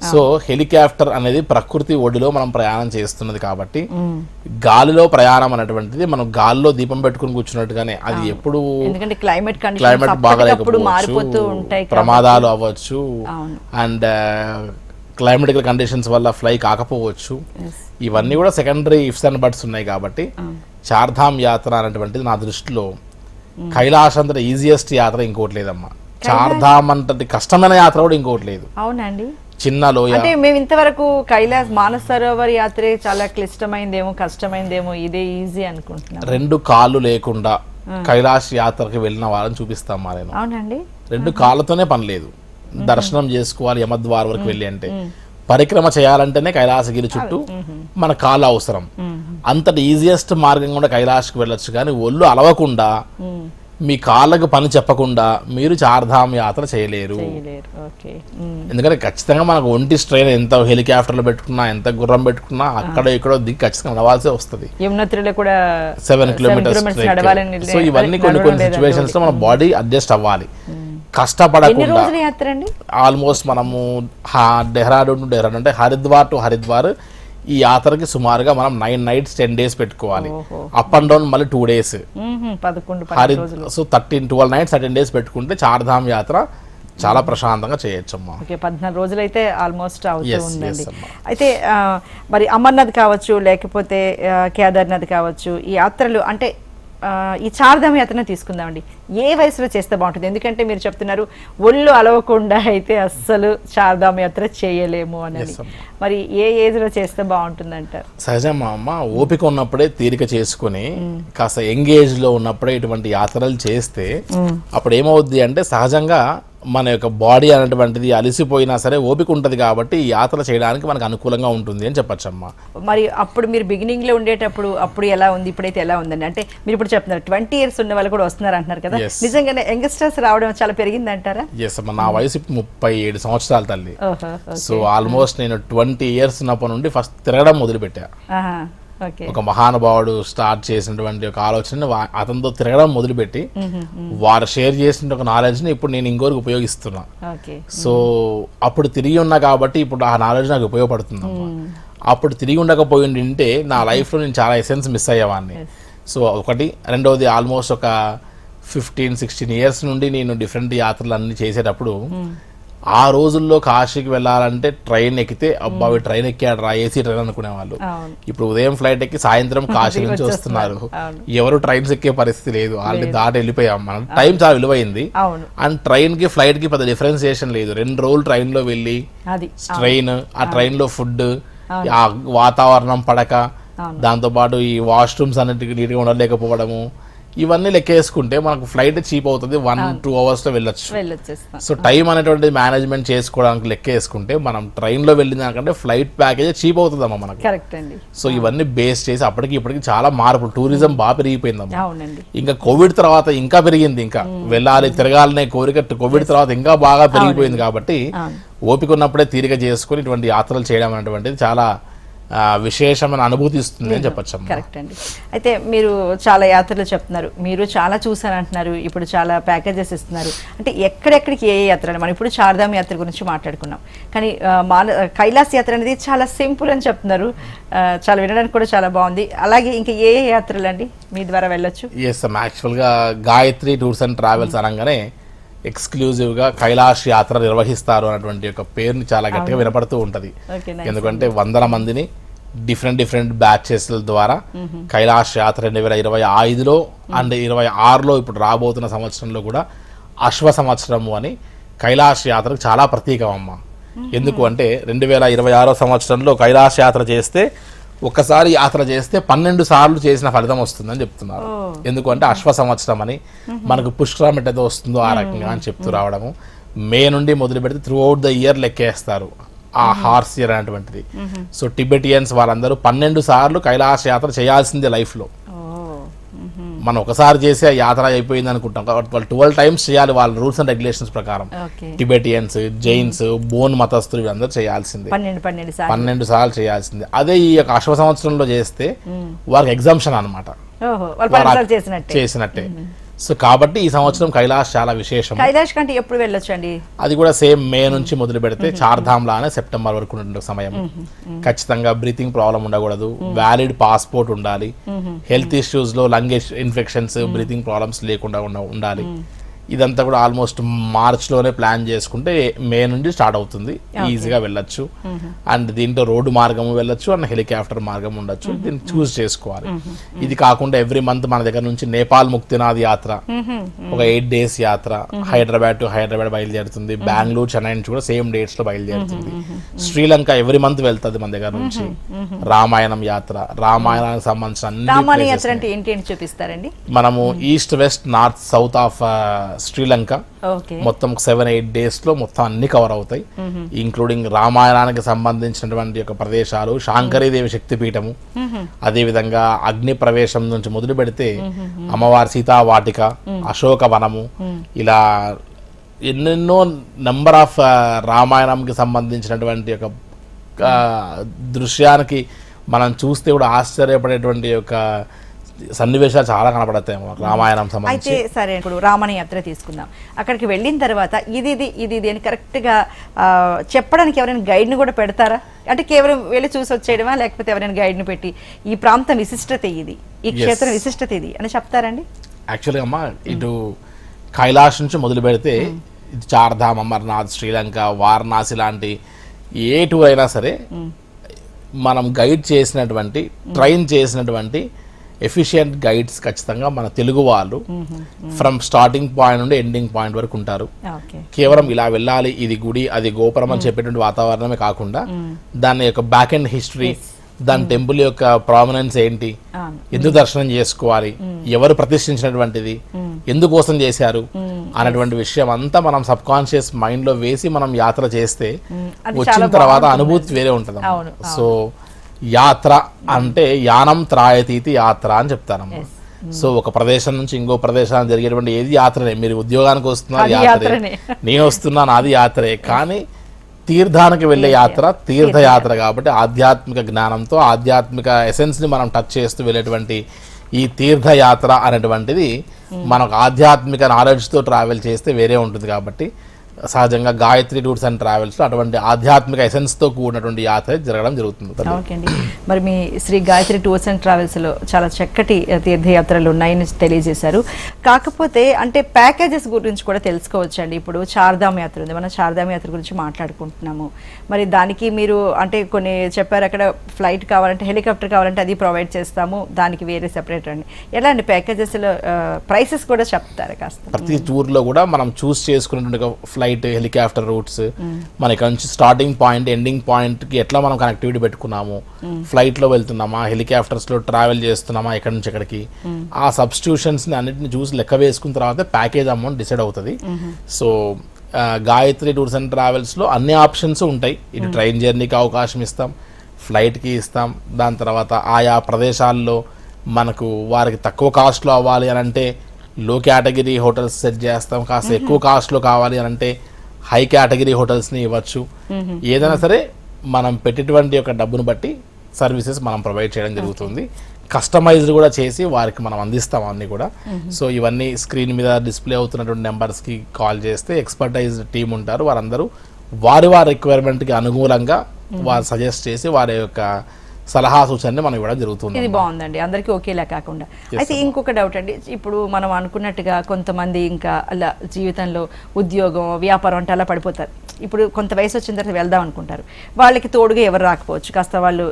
సో హెలికాప్టర్ అనేది ప్రకృతి ఒడిలో మనం ప్రయాణం చేస్తున్నది కాబట్టి గాలిలో ప్రయాణం అనేటువంటిది మనం గాలిలో దీపం పెట్టుకుని కూర్చున్నట్టుగానే అది ఎప్పుడు క్లైమేట్ బాగాలేకపోవచ్చు, ప్రమాదాలు అవ్వచ్చు, అండ్ క్లైమేటికల్ కండిషన్స్ వల్ల ఫ్లై కాకపోవచ్చు. ఇవన్నీ కూడా సెకండరీ ఇఫ్స్ అండ్ బట్స్ ఉన్నాయి కాబట్టి చార్ధామ్ యాత్ర అనేటువంటిది నా దృష్టిలో కైలాష్ అంత ఈజియెస్ట్ యాత్ర ఇంకోటి లేదమ్మా. చార్ధామ్ అంటే కష్టమైన యాత్ర కూడా ఇంకోటి లేదు. అవునండి, చిన్న లోయ. అంటే మేము ఇంతవరకు కైలాస్ మానస సరోవర్ యాత్రే చాలా క్లిష్టమైందేమో, కష్టమైందేమో, ఇదే ఈజీ అనుకుంటున్నాం. 2 కాళ్ళు లేకుండా కైలాష్ యాత్రకి వెళ్ళిన వాళ్ళని చూపిస్తాం మా నేను. అవునండి, 2 కాళ్ళతోనే పని లేదు. దర్శనం చేసుకోవాలి యమద్వార్ వరకు వెళ్ళి అంటే, పరిక్రమ చేయాలంటేనే కైలాసగిరి చుట్టూ మన కాళ్ళు అవసరం. అంతటి ఈజియెస్ట్ మార్గం కూడా కైలాష్కి వెళ్ళొచ్చు, కానీ ఒళ్ళు అలవకుండా మీ కాళ్ళకు పని చెప్పకుండా మీరు చార్ధామ్ యాత్ర చేయలేరు. ఎందుకంటే ఖచ్చితంగా మనకు ఒంటి స్ట్రెయిన్ ఎంత హెలికాప్టర్లో పెట్టుకున్నా, ఎంత గుర్రం పెట్టుకున్నా అక్కడ ఇక్కడ దిగి ఖచ్చితంగా నడవాల్సి వస్తుంది. 7 కిలోమీటర్స్. సో ఇవన్నీ కొన్ని సిచ్యువేషన్స్ లో మన బాడీ అడ్జస్ట్ అవ్వాలి. కష్టపడకుండా ఆల్మోస్ట్ మనము డెహ్రాడూన్ అంటే హరిద్వార్ టు హరిద్వార్ ఈ యాత్రకి సుమారుగా మనం 9 nights 10 days పెట్టుకోవాలి. అప్ అండ్ డౌన్ మళ్ళీ 2 days. సో 12 nights 13 days పెట్టుకుంటే చార్ధామ్ యాత్ర చాలా ప్రశాంతంగా చేయొచ్చమ్మా. 14 రోజులు అయితే ఆల్మోస్ట్ అవుతుంది. అయితే మరి అమర్నాథ్ కావచ్చు, లేకపోతే కేదార్నాథ్ కావచ్చు, ఈ యాత్రలు అంటే ఈ చార్ధామ్ యాత్రను తీసుకుందామండి. ఏ వయసులో చేస్తే బాగుంటుంది? ఎందుకంటే మీరు చెప్తున్నారు ఒళ్ళు అలవకుండా అయితే అస్సలు చార్ధామ్ యాత్ర చేయలేము అనేది. మరి ఏ ఏజ్ లో చేస్తే బాగుంటుంది అంటారు? సహజంగా అమ్మ, ఓపిక ఉన్నప్పుడే తీరిక చేసుకుని కాస్త యంగేజ్ లో ఉన్నప్పుడే ఇటువంటి యాత్రలు చేస్తే అప్పుడు ఏమవుద్ది అంటే సహజంగా మన యొక్క బాడీ అనేటువంటిది అలసిపోయినా సరే ఓపిక ఉంటుంది కాబట్టి ఈ యాత్ర చేయడానికి మనకు అనుకూలంగా ఉంటుంది అని చెప్పచ్చమ్మా. మరి అప్పుడు మీరు బిగినింగ్ లో ఉండేటప్పుడు అప్పుడు ఎలా ఉంది, ఇప్పుడైతే ఎలా ఉందండి? అంటే మీరు ఇప్పుడు చెప్తున్నారు 20 years ఉన్న వాళ్ళు కూడా వస్తున్నారు అంటున్నారు కదా, నిజంగానే యంగ్స్టర్స్ రావడం చాలా పెరిగింది అంటారా? ఎస్ అమ్మా, నా వయసు 37 సంవత్సరాలు తల్లి. సో ఆల్మోస్ట్ నేను 20 years ఉన్నప్పటి నుండి ఫస్ట్ తిరగడం మొదలుపెట్టా. ఒక మహానుభావుడు స్టార్ట్ చేసినటువంటి ఒక ఆలోచన అతనితో తిరగడం మొదలుపెట్టి వారు షేర్ చేసిన ఒక నాలెడ్జ్ ని ఇప్పుడు నేను ఇంకోరికి ఉపయోగిస్తున్నా. సో అప్పుడు తిరిగి ఉన్నా కాబట్టి ఇప్పుడు ఆ నాలెడ్జ్ నాకు ఉపయోగపడుతుంది. అప్పుడు తిరిగి ఉండకపోయింటే నా లైఫ్ లో నేను చాలా ఎసెన్స్ మిస్ అయ్యేవాడిని. సో ఒకటి. రెండవది ఆల్మోస్ట్ ఒక 15-16 ఇయర్స్ నుండి నేను డిఫరెంట్ యాత్రలు అన్ని చేసేటప్పుడు ఆ రోజుల్లో కాశీకి వెళ్ళాలంటే ట్రైన్ ఎక్కితే అబ్బాయి ట్రైన్ ఎక్కాడు రా ఏసీ ట్రైన్ అనుకునేవాళ్ళు. అవును. ఇప్పుడు ఉదయం ఫ్లైట్ ఎక్కి సాయంత్రం కాశీ నుంచి వస్తున్నారు. ఎవరు ట్రైన్స్ ఎక్కే పరిస్థితి లేదు, ఆల్రెడీ దాటి వెళ్ళిపోయాం. మనం టైం చాలా విలువైంది. అవును. అండ్ ట్రైన్ కి ఫ్లైట్ కి పెద్ద డిఫరెన్సియేషన్ లేదు. 2 రోజులు ట్రైన్ లో వెళ్ళి అది ట్రైన్, ఆ ట్రైన్ లో ఫుడ్, ఆ వాతావరణం, పడక, దాంతో పాటు ఈ వాష్రూమ్స్ అన్నిటికీ నీట్గా ఉండలేకపోవడము, ఇవన్నీ లెక్కేసుకుంటే మనకు ఫ్లైట్ చీప్ అవుతుంది. 1-2 అవర్స్ లో వెళ్ళొచ్చు. సో టైం అనేటువంటి మేనేజ్మెంట్ చేసుకోవడానికి లెక్కేసుకుంటే మనం ట్రైన్ లో వెళ్ళిన దానికంటే ఫ్లైట్ ప్యాకేజ్ చీప్ అవుతుందమ్మా మనకు. కరెక్ట్ అండి. సో ఇవన్నీ బేస్ చేసి అప్పటికి ఇప్పటికి చాలా మార్పులు, టూరిజం బాగా పెరిగిపోయిందమ్మా. అవునండి. ఇంకా కోవిడ్ తర్వాత ఇంకా పెరిగింది. ఇంకా వెళ్ళాలి తిరగాలనే కోరిక కోవిడ్ తర్వాత ఇంకా బాగా పెరిగిపోయింది. కాబట్టి ఓపిక ఉన్నప్పుడే తీరిక చేసుకుని ఇటువంటి యాత్రలు చేయడం అనేటువంటిది చాలా విశేషమైన అనుభూతి ఇస్తుంది అని చెప్పచ్చు. కరెక్ట్ అండి. అయితే మీరు చాలా యాత్రలు చెప్తున్నారు, మీరు చాలా చూసారంటున్నారు, ఇప్పుడు చాలా ప్యాకేజెస్ ఇస్తున్నారు. అంటే ఎక్కడెక్కడికి ఏ యాత్ర, మనం ఇప్పుడు చార్ధామ్ యాత్ర గురించి మాట్లాడుకున్నాం, కానీ కైలాస్ యాత్ర అనేది చాలా సింపుల్ అని చెప్తున్నారు. చాలా వినడానికి కూడా చాలా బాగుంది. అలాగే ఇంకా ఏ యాత్రలు అండి మీ ద్వారా వెళ్ళొచ్చు? ఎస్ అమ్మా, యాక్చువల్గా గాయత్రి టూర్స్ అండ్ ట్రావెల్స్ అనగానే ఎక్స్క్లూజివ్గా కైలాష్ యాత్ర నిర్వహిస్తారు అన్నటువంటి ఒక పేరుని చాలా గట్టిగా వినపడుతూ ఉంటుంది. ఎందుకంటే 100 మందిని డిఫరెంట్ బ్యాచెస్ ద్వారా కైలాష్ యాత్ర 2025లో అండ్ 2026లో ఇప్పుడు రాబోతున్న సంవత్సరంలో కూడా అశ్వ సంవత్సరము అని కైలాష్ యాత్రకు చాలా ప్రతీకం అమ్మ. ఎందుకు అంటే 2026 సంవత్సరంలో కైలాష్ యాత్ర చేస్తే, ఒక్కసారి యాత్ర చేస్తే 12 సార్లు చేసిన ఫలితం వస్తుందని చెప్తున్నారు. ఎందుకంటే అశ్వ సంవత్సరం అని మనకు పుష్కరం ఎట్టయితే వస్తుందో ఆ రకంగా అని చెప్తూ రావడము. మే నుండి మొదలు పెడితే త్రూ అవుట్ ద ఇయర్ లెక్కేస్తారు ఆ హార్స్ ఇయర్ అనేటువంటిది. సో టిబెటియన్స్ వాళ్ళందరూ 12 సార్లు కైలాస యాత్ర చేయాల్సిందే లైఫ్ లో. మనం ఒకసారి చేసే యాత్ర అయిపోయింది అనుకుంటాం, వాళ్ళు 12 టైమ్స్ చేయాలి వాళ్ళ రూల్స్ అండ్ రెగ్యులేషన్స్ ప్రకారం. టిబెటియన్స్, జైన్స్, బోన్ మతస్థులు అందరూ చేయాల్సిందే, 12 సార్లు చేయాల్సిందే. అదే ఈ యొక్క అశ్వ సంవత్సరంలో చేస్తే వారికి ఎగ్జామ్షన్ అనమాట, చేసినట్టే. సో కాబట్టి ఈ సంవత్సరం కైలాష్ చాలా విశేషం. కైలాష్ కంటే ఎప్పుడు వెళ్ళొచ్చండి? అది కూడా సేమ్ మే నుంచి మొదలు పెడితే చార్ధామ్ లానే సెప్టెంబర్ వరకు ఉండే సమయం. ఖచ్చితంగా బ్రీతింగ్ ప్రాబ్లం ఉండకూడదు, వ్యాలిడ్ పాస్పోర్ట్ ఉండాలి, హెల్త్ ఇష్యూస్ లో లంగ్ ఇన్ఫెక్షన్స్, బ్రీతింగ్ ప్రాబ్లమ్స్ లేకుండా ఉండాలి. ఇదంతా కూడా ఆల్మోస్ట్ మార్చ్ లోనే ప్లాన్ చేసుకుంటే మే నుండి స్టార్ట్ అవుతుంది. ఈజీగా వెళ్ళొచ్చు. అండ్ దీంట్లో రోడ్డు మార్గం వెళ్ళొచ్చు అండ్ హెలికాప్టర్ మార్గం ఉండొచ్చు, దీన్ని చూస్ చేసుకోవాలి. ఇది కాకుండా ఎవ్రీ మంత్ మన దగ్గర నుంచి నేపాల్ ముక్తినాథ్ యాత్ర ఒక 8 days యాత్ర హైదరాబాద్ టు హైదరాబాద్ బయలుదేరుతుంది. బెంగళూరు, చెన్నై నుంచి కూడా సేమ్ డేట్స్ లో బయలుదేరుతుంది. శ్రీలంక ఎవ్రీ మంత్ వెళ్తుంది మన దగ్గర నుంచి. రామాయణం యాత్ర, రామాయణానికి సంబంధించిన చూపిస్తారండి. మనము east, west, north, south of Sri Lanka మొత్తం 7-8 days లో మొత్తం అన్ని కవర్ అవుతాయి. ఇంక్లూడింగ్ రామాయణానికి సంబంధించినటువంటి యొక్క ప్రదేశాలు, శాంకరీదేవి శక్తిపీఠము, అదే విధంగా అగ్ని ప్రవేశం నుంచి మొదలు పెడితే అమ్మవారి సీతా వాటిక, అశోక వనము, ఇలా ఎన్నెన్నో నెంబర్ ఆఫ్ రామాయణంకి సంబంధించినటువంటి యొక్క దృశ్యానికి మనం చూస్తే కూడా ఆశ్చర్యపడేటువంటి యొక్క సన్నివేశాలు చాలా కనపడతాయి రామాయణం సంబంధించి. అయితే సరే, ఇప్పుడు రామణ యాత్ర తీసుకుందాం. అక్కడికి వెళ్ళిన తర్వాత ఇది అని కరెక్ట్ గా చెప్పడానికి ఎవరైనా గైడ్ ని కూడా పెడతారా? అంటే కేవలం వెళ్ళి చూసి వచ్చేయడమా, లేకపోతే ఎవరైనా గైడ్ ని పెట్టి ఈ ప్రాంతం విశిష్టత ఇది, ఈ క్షేత్రం విశిష్టత ఇది అని చెప్తారండి? యాక్చువల్గా అమ్మా, ఇటు కైలాష్ నుంచి మొదలు పెడితే ఇటు చార్ధామ్, అమర్నాథ్, శ్రీలంక, వారణాసి లాంటి ఏ టూర్ అయినా సరే మనం గైడ్ చేసినటువంటి, ట్రైన్ చేసినటువంటి ఎఫిషియెంట్ గైడ్స్ ఖచ్చితంగా మన తెలుగు వాళ్ళు ఫ్రమ్ స్టార్టింగ్ పాయింట్ నుండి ఎండింగ్ పాయింట్ వరకు ఉంటారు. కేవలం ఇలా వెళ్ళాలి, ఇది గుడి, అది గోపురం అని చెప్పేటువంటి వాతావరణమే కాకుండా దాని యొక్క బ్యాక్ అండ్ హిస్టరీ, దాని టెంపుల్ యొక్క ప్రామినెన్స్ ఏంటి, ఎందుకు దర్శనం చేసుకోవాలి, ఎవరు ప్రతిష్ఠించినటువంటిది, ఎందుకోసం చేశారు అనేటువంటి విషయం అంతా మనం సబ్ కాన్షియస్ మైండ్ లో వేసి మనం యాత్ర చేస్తే వచ్చిన తర్వాత అనుభూతి వేరే ఉంటుంది. సో యాత్ర అంటే యానం త్రాయతీతి యాత్ర అని చెప్తారమ్మా. సో ఒక ప్రదేశం నుంచి ఇంకో ప్రదేశానికి జరిగేటువంటి ఏది యాత్రనే. మీరు ఉద్యోగానికి వస్తున్నారు యాత్రే, నేను వస్తున్నా నాది యాత్రే. కానీ తీర్థానికి వెళ్ళే యాత్ర తీర్థయాత్ర కాబట్టి ఆధ్యాత్మిక జ్ఞానంతో ఆధ్యాత్మిక ఎసెన్స్ ని మనం టచ్ చేస్తూ వెళ్ళేటువంటి ఈ తీర్థయాత్ర అనేటువంటిది మనకు ఆధ్యాత్మిక నాలెడ్జ్తో ట్రావెల్ చేస్తే వేరే ఉంటుంది. కాబట్టి సహజంగా గాయత్రి టూర్స్ అండ్ ట్రావెల్స్లో అటువంటి ఆధ్యాత్మిక ఎసెన్స్తో కూడినటువంటి యాత్ర జరగడం జరుగుతుంది. ఓకే అండి. మరి మీ శ్రీ గాయత్రి టూర్స్ అండ్ ట్రావెల్స్లో చాలా చక్కటి తీర్థయాత్రలు ఉన్నాయని తెలియజేశారు. కాకపోతే అంటే ప్యాకేజెస్ గురించి కూడా తెలుసుకోవచ్చండి. ఇప్పుడు చార్ధామ్ యాత్ర ఉంది, మనం చార్ధామ్ యాత్ర గురించి మాట్లాడుకుంటున్నాము. మరి దానికి మీరు అంటే కొన్ని చెప్పారు, అక్కడ ఫ్లైట్ కావాలంటే హెలికాప్టర్ కావాలంటే అది ప్రొవైడ్ చేస్తాము, దానికి వేరే సెపరేట్ అండి. ఎలా అండి ప్యాకేజెస్లో ప్రైసెస్ కూడా చెప్తారా కాస్త? ప్రతి టూర్లో కూడా మనం చూస్ చేసుకున్నటువంటి ఫ్లైట్, హెలికాప్టర్ రూట్స్, మనకి నుంచి స్టార్టింగ్ పాయింట్ ఎండింగ్ పాయింట్ కి ఎట్లా మనం కనెక్టివిటీ పెట్టుకున్నాము, ఫ్లైట్ లో వెళ్తున్నామా, హెలికాప్టర్స్ లో ట్రావెల్ చేస్తున్నామా, ఎక్కడి నుంచి ఎక్కడికి, ఆ సబ్స్టిట్యూషన్స్ ని అన్నింటిని చూసి లెక్క వేసుకున్న తర్వాత ప్యాకేజ్ అమౌంట్ డిసైడ్ అవుతుంది. So Gayatri tours and travels లో అన్ని ఆప్షన్స్ ఉంటాయి. ఇటు ట్రైన్ జర్నీకి అవకాశం ఇస్తాం, ఫ్లైట్ కి ఇస్తాం, దాని తర్వాత ఆయా ప్రదేశాల్లో మనకు వారికి తక్కువ కాస్ట్ లో అవ్వాలి అని అంటే లో కేటగిరీ హోటల్స్ సెట్ చేస్తాం, కాస్త ఎక్కువ కాస్ట్లో కావాలి అని అంటే హై కేటగిరీ హోటల్స్ని ఇవ్వచ్చు. ఏదైనా సరే మనం పెట్టేటువంటి ఒక డబ్బును బట్టి సర్వీసెస్ మనం ప్రొవైడ్ చేయడం జరుగుతుంది. కస్టమైజ్డ్ కూడా చేసి వారికి మనం అందిస్తాం అన్నీ కూడా. సో ఇవన్నీ స్క్రీన్ మీద డిస్ప్లే అవుతున్నటువంటి నెంబర్స్కి కాల్ చేస్తే ఎక్స్పర్టైజ్డ్ టీమ్ ఉంటారు, వారందరూ వారి రిక్వైర్మెంట్కి అనుకూలంగా వారు సజెస్ట్ చేసి వారి యొక్క సలహా సూచనని మనం ఇవ్వడం జరుగుతుంది. ఇది బాగుందండి, అందరికీ ఒకేలా కాకుండా. అయితే ఇంకొక డౌట్ అండి, ఇప్పుడు మనం అనుకున్నట్టుగా కొంతమంది ఇంకా అలా జీవితంలో ఉద్యోగం వ్యాపారం అంటే అలా పడిపోతారు. ఇప్పుడు కొంత వయసు వచ్చిన తర్వాత వెళ్దాం అనుకుంటారు, వాళ్ళకి తోడుగా ఎవరు రాకపోవచ్చు, కాస్త వాళ్ళు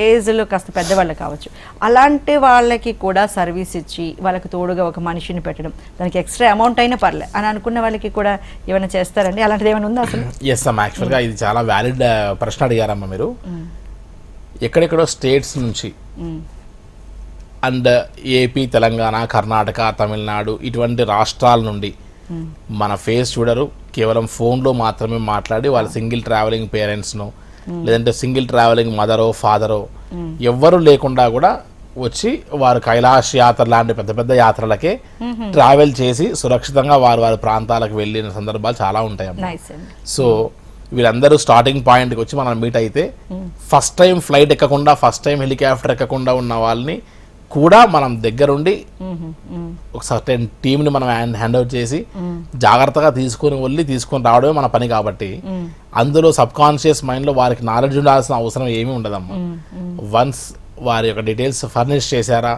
ఏజ్లో కాస్త పెద్దవాళ్ళు కావచ్చు. అలాంటి వాళ్ళకి కూడా సర్వీస్ ఇచ్చి వాళ్ళకి తోడుగా ఒక మనిషిని పెట్టడం, దానికి ఎక్స్ట్రా అమౌంట్ అయినా పర్లేదు అని అనుకున్న వాళ్ళకి కూడా ఏమైనా చేస్తారండి? అలాంటిది ఏమైనా ఉందా అసలు? ఎస్ అమ్మా, యాక్చువల్గా ఇది చాలా వ్యాలిడ్ ప్రశ్న అడిగారమ్మా మీరు. ఎక్కడెక్కడో స్టేట్స్ నుంచి అండ్ ఏపీ, తెలంగాణ, కర్ణాటక, తమిళనాడు ఇటువంటి రాష్ట్రాల నుండి మన ఫేస్ చూడరు, కేవలం ఫోన్లో మాత్రమే మాట్లాడి వాళ్ళ సింగిల్ ట్రావెలింగ్ పేరెంట్స్ను లేదంటే సింగిల్ ట్రావెలింగ్ మదరో ఫాదరో ఎవ్వరూ లేకుండా కూడా వచ్చి వారు కైలాష్ యాత్ర లాంటి పెద్ద పెద్ద యాత్రలకే ట్రావెల్ చేసి సురక్షితంగా వారి ప్రాంతాలకు వెళ్ళిన సందర్భాలు చాలా ఉంటాయి. సో వీళ్ళందరూ స్టార్టింగ్ పాయింట్కి వచ్చి మనం మీట్ అయితే ఫస్ట్ టైం ఫ్లైట్ ఎక్కకుండా, ఫస్ట్ టైం హెలికాప్టర్ ఎక్కకుండా ఉన్న వాళ్ళని కూడా మనం దగ్గరుండి ఒక సర్టెన్ టీంని మనం హ్యాండ్ అవుట్ చేసి జాగ్రత్తగా తీసుకొని రావడమే మన పని. కాబట్టి అందులో సబ్ కాన్షియస్ మైండ్లో వారికి నాలెడ్జ్ ఉండాల్సిన అవసరం ఏమీ ఉండదమ్మా. వన్స్ వారి యొక్క డీటెయిల్స్ ఫర్నిష్ చేశారా,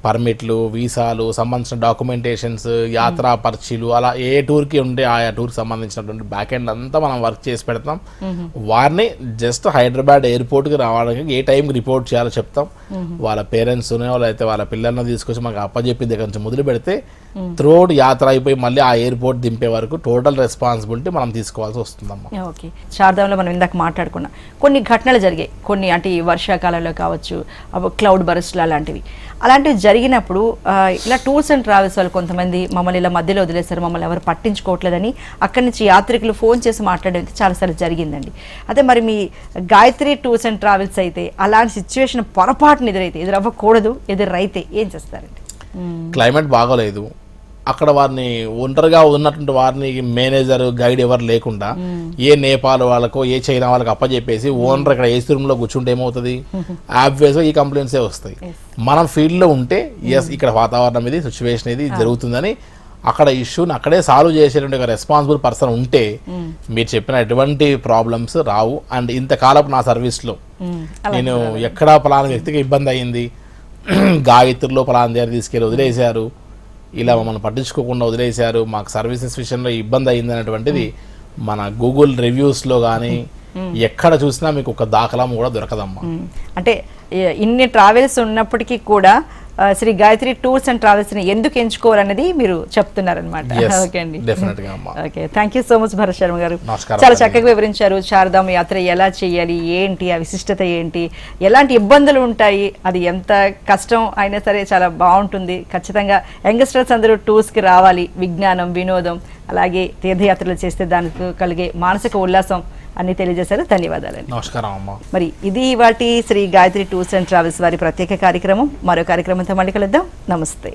పర్మిట్లు, వీసాలు, సంబంధించిన డాక్యుమెంటేషన్స్, యాత్రా పర్చీలు, అలా ఏ టూర్కి ఉంటే ఆయా టూర్కి సంబంధించినటువంటి బ్యాక్ ఎండ్ అంతా మనం వర్క్ చేసి పెడతాం. వారిని జస్ట్ హైదరాబాద్ ఎయిర్పోర్ట్కి రావడానికి ఏ టైంకి రిపోర్ట్ చేయాలో చెప్తాం. వాళ్ళ పేరెంట్స్ని లేకపోతే వాళ్ళ పిల్లల్ని తీసుకొచ్చి మనకు అప్పచెప్పి దగ్గర నుంచి మొదలు పెడితే త్రూఅవుట్ యాత్ర అయిపోయి మళ్ళీ ఆ ఎయిర్పోర్ట్ దింపే వరకు టోటల్ రెస్పాన్సిబిలిటీ మనం తీసుకోవాల్సి వస్తుందమ్మా. ఓకే, చార్ధాంలో మనం ఇందాక మాట్లాడుకున్నాం, కొన్ని ఘటనలు జరిగాయి, కొన్ని అంటే ఈ వర్షాకాలంలో కావచ్చు, క్లౌడ్ బరస్ట్లు అలాంటివి జరిగినప్పుడు ఇలా టూర్స్ అండ్ ట్రావెల్స్ వాళ్ళు కొంతమంది మమ్మల్ని ఇలా మధ్యలో వదిలేస్తారు, మమ్మల్ని ఎవరు పట్టించుకోవట్లేదని అక్కడి నుంచి యాత్రికులు ఫోన్ చేసి మాట్లాడడం చాలాసార్లు జరిగిందండి. అదే మరి మీ గాయత్రి టూర్స్ అండ్ ట్రావెల్స్ అయితే అలాంటి సిచ్యువేషన్ పొరపాటును ఎదురవ్వకూడదు, ఎదురైతే ఏం చేస్తారండి? క్లైమేట్ బాగోలేదు, అక్కడ వారిని ఒంటరిగా ఉన్నటువంటి వారిని మేనేజర్ గైడ్ ఎవరు లేకుండా ఏ నేపాల్ వాళ్ళకో ఏ చైనా వాళ్ళకి అప్పచెప్పేసి ఓనర్ ఇక్కడ ఏసీ రూమ్ లో కూర్చుంటే ఏమవుతుంది? ఆబ్వియస్ గా ఈ కంప్లైంట్సే వస్తాయి. మనం ఫీల్డ్ లో ఉంటే ఎస్ ఇక్కడ వాతావరణం ఇది, సిచ్యువేషన్ ఇది జరుగుతుందని అక్కడ ఇష్యూని అక్కడే సాల్వ్ చేసేటువంటి ఒక రెస్పాన్సిబుల్ పర్సన్ ఉంటే మీరు చెప్పిన ఎటువంటి ప్రాబ్లమ్స్ రావు. అండ్ ఇంతకాలపు నా సర్వీస్లో నేను ఎక్కడా పలానా వ్యక్తికి ఇబ్బంది అయ్యింది, గాయత్రిలో పలానా దగ్గర తీసుకెళ్ళి వదిలేశారు, ఇలా మమ్మల్ని పట్టించుకోకుండా వదిలేశారు, మాకు సర్వీసెస్ విషయంలో ఇబ్బంది అయింది అనేటువంటిది మన గూగుల్ రివ్యూస్లో కానీ ఎక్కడ చూసినా మీకు ఒక దాఖలా కూడా దొరకదమ్మా. అంటే ఇన్ని ట్రావెల్స్ ఉన్నప్పటికీ కూడా Shri Gayatri tours and travels ని ఎందుకు ఎంచుకోవాలనేది మీరు చెప్తున్నారనమాట. ఓకే అండి, okay, thank you so much Bharat Sharma గారు. చాలా చక్కగా వివరించారు చార్ధామ్ యాత్ర ఎలా చేయాలి, ఏంటి ఆ విశిష్టత ఏంటి, ఎలాంటి ఇబ్బందులు ఉంటాయి, అది ఎంత కష్టం అయినా సరే చాలా బాగుంటుంది. ఖచ్చితంగా యంగ్స్టర్స్ అందరూ టూర్స్కి రావాలి, విజ్ఞానం, వినోదం, అలాగే తీర్థయాత్రలు చేస్తే దానికి కలిగే మానసిక ఉల్లాసం అన్ని తెలియజేశారు. ధన్యవాదాలండి. నమస్కారం అమ్మా. మరి ఇది వాటి Shri Gayatri tours and travels వారి ప్రత్యేక కార్యక్రమం. మరో కార్యక్రమంతో మళ్ళీ కలుద్దాం. నమస్తే.